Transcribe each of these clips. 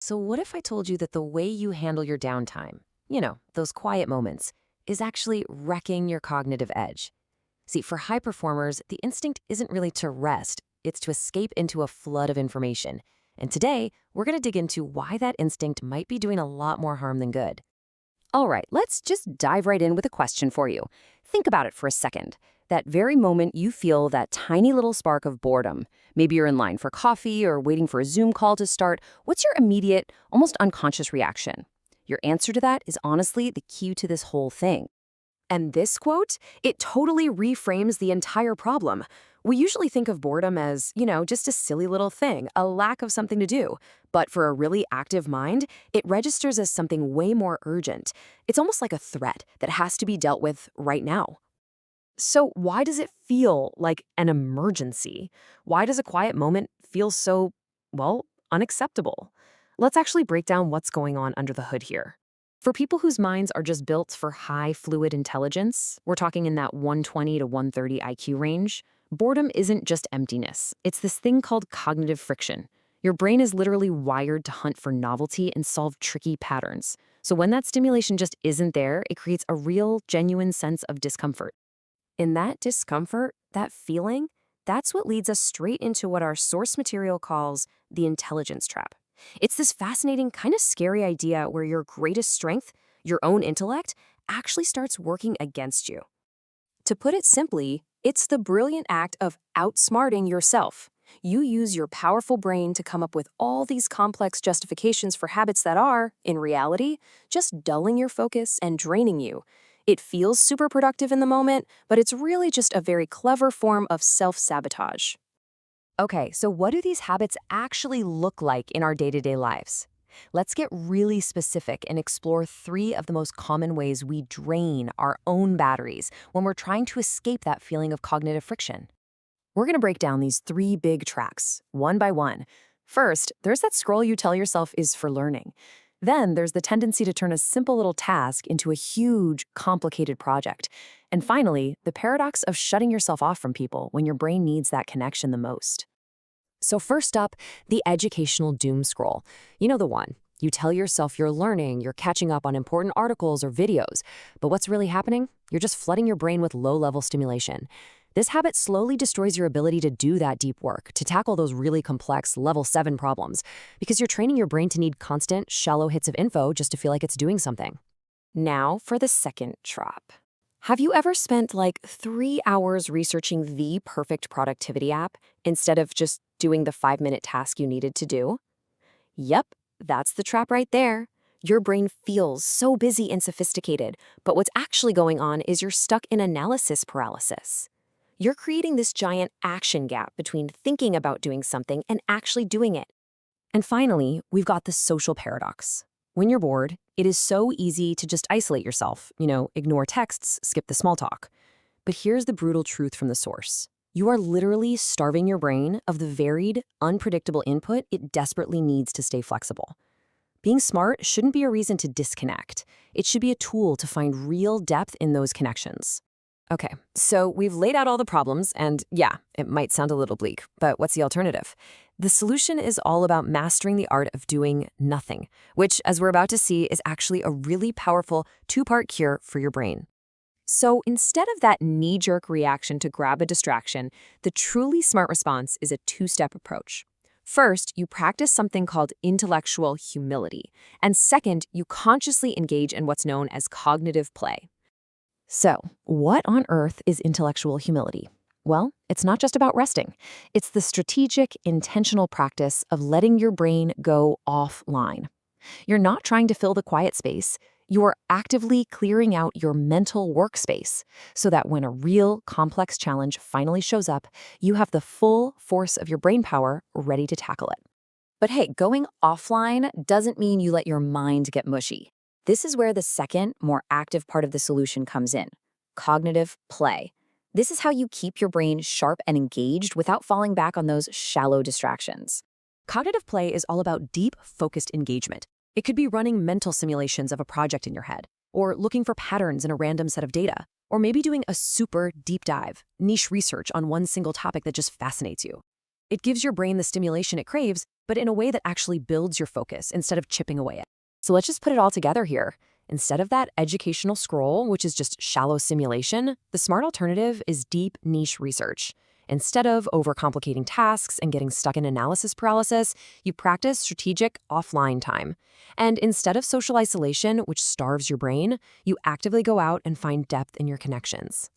So, what if I told you that the way you handle your downtime, those quiet moments, is actually wrecking your cognitive edge? See, for high performers, the instinct isn't really to rest, it's to escape into a flood of information. And today, we're going to dig into why that instinct might be doing a lot more harm than good. All right, let's just dive right in with a question for you. Think about it for a second. That very moment you feel that tiny little spark of boredom. Maybe you're in line for coffee or waiting for a Zoom call to start. What's your immediate, almost unconscious reaction? Your answer to that is honestly the key to this whole thing. And this quote, it totally reframes the entire problem. We usually think of boredom as, just a silly little thing, a lack of something to do. But for a really active mind, it registers as something way more urgent. It's almost like a threat that has to be dealt with right now. So why does it feel like an emergency? Why does a quiet moment feel so, unacceptable? Let's actually break down what's going on under the hood here. For people whose minds are just built for high fluid intelligence, we're talking in that 120 to 130 IQ range, boredom isn't just emptiness. It's this thing called cognitive friction. Your brain is literally wired to hunt for novelty and solve tricky patterns. So when that stimulation just isn't there, it creates a real, genuine sense of discomfort. In that discomfort, that feeling, that's what leads us straight into what our source material calls the intelligence trap. It's this fascinating, kind of scary idea where your greatest strength, your own intellect, actually starts working against you. To put it simply, it's the brilliant act of outsmarting yourself. You use your powerful brain to come up with all these complex justifications for habits that are, in reality, just dulling your focus and draining you. It feels super productive in the moment, but it's really just a very clever form of self-sabotage. Okay, so what do these habits actually look like in our day-to-day lives? Let's get really specific and explore 3 of the most common ways we drain our own batteries when we're trying to escape that feeling of cognitive friction. We're going to break down these 3 big tracks, one by one. First, there's that scroll you tell yourself is for learning. Then there's the tendency to turn a simple little task into a huge, complicated project. And finally, the paradox of shutting yourself off from people when your brain needs that connection the most. So first up, the educational doom scroll. You know the one. You tell yourself you're learning, you're catching up on important articles or videos. But what's really happening? You're just flooding your brain with low-level stimulation. This habit slowly destroys your ability to do that deep work, to tackle those really complex level 7 problems, because you're training your brain to need constant, shallow hits of info just to feel like it's doing something. Now for the second trap. Have you ever spent like 3 hours researching the perfect productivity app instead of just doing the 5-minute task you needed to do? Yep, that's the trap right there. Your brain feels so busy and sophisticated, but what's actually going on is you're stuck in analysis paralysis. You're creating this giant action gap between thinking about doing something and actually doing it. And finally, we've got the social paradox. When you're bored, it is so easy to just isolate yourself, ignore texts, skip the small talk. But here's the brutal truth from the source. You are literally starving your brain of the varied, unpredictable input it desperately needs to stay flexible. Being smart shouldn't be a reason to disconnect. It should be a tool to find real depth in those connections. Okay, so we've laid out all the problems, and yeah, it might sound a little bleak, but what's the alternative? The solution is all about mastering the art of doing nothing, which, as we're about to see, is actually a really powerful 2-part cure for your brain. So instead of that knee-jerk reaction to grab a distraction, the truly smart response is a 2-step approach. First, you practice something called intellectual humility, and second, you consciously engage in what's known as cognitive play. So, what on earth is intellectual humility? Well, it's not just about resting. It's the strategic, intentional practice of letting your brain go offline. You're not trying to fill the quiet space. You're actively clearing out your mental workspace so that when a real, complex challenge finally shows up, you have the full force of your brain power ready to tackle it. But hey, going offline doesn't mean you let your mind get mushy. This is where the second, more active part of the solution comes in: cognitive play. This is how you keep your brain sharp and engaged without falling back on those shallow distractions. Cognitive play is all about deep, focused engagement. It could be running mental simulations of a project in your head, or looking for patterns in a random set of data, or maybe doing a super deep dive, niche research on one single topic that just fascinates you. It gives your brain the stimulation it craves, but in a way that actually builds your focus instead of chipping away it. So let's just put it all together here. Instead of that educational scroll, which is just shallow simulation, the smart alternative is deep niche research. Instead of overcomplicating tasks and getting stuck in analysis paralysis, you practice strategic offline time. And instead of social isolation, which starves your brain, you actively go out and find depth in your connections.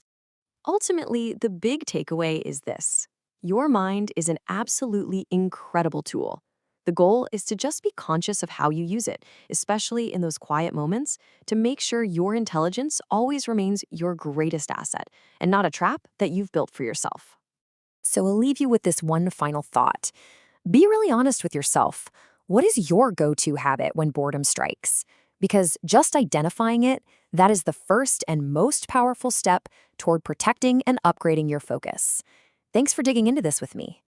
Ultimately, the big takeaway is this: your mind is an absolutely incredible tool. The goal is to just be conscious of how you use it, especially in those quiet moments, to make sure your intelligence always remains your greatest asset and not a trap that you've built for yourself. So I'll leave you with this one final thought. Be really honest with yourself. What is your go-to habit when boredom strikes? Because just identifying it, that is the first and most powerful step toward protecting and upgrading your focus. Thanks for digging into this with me.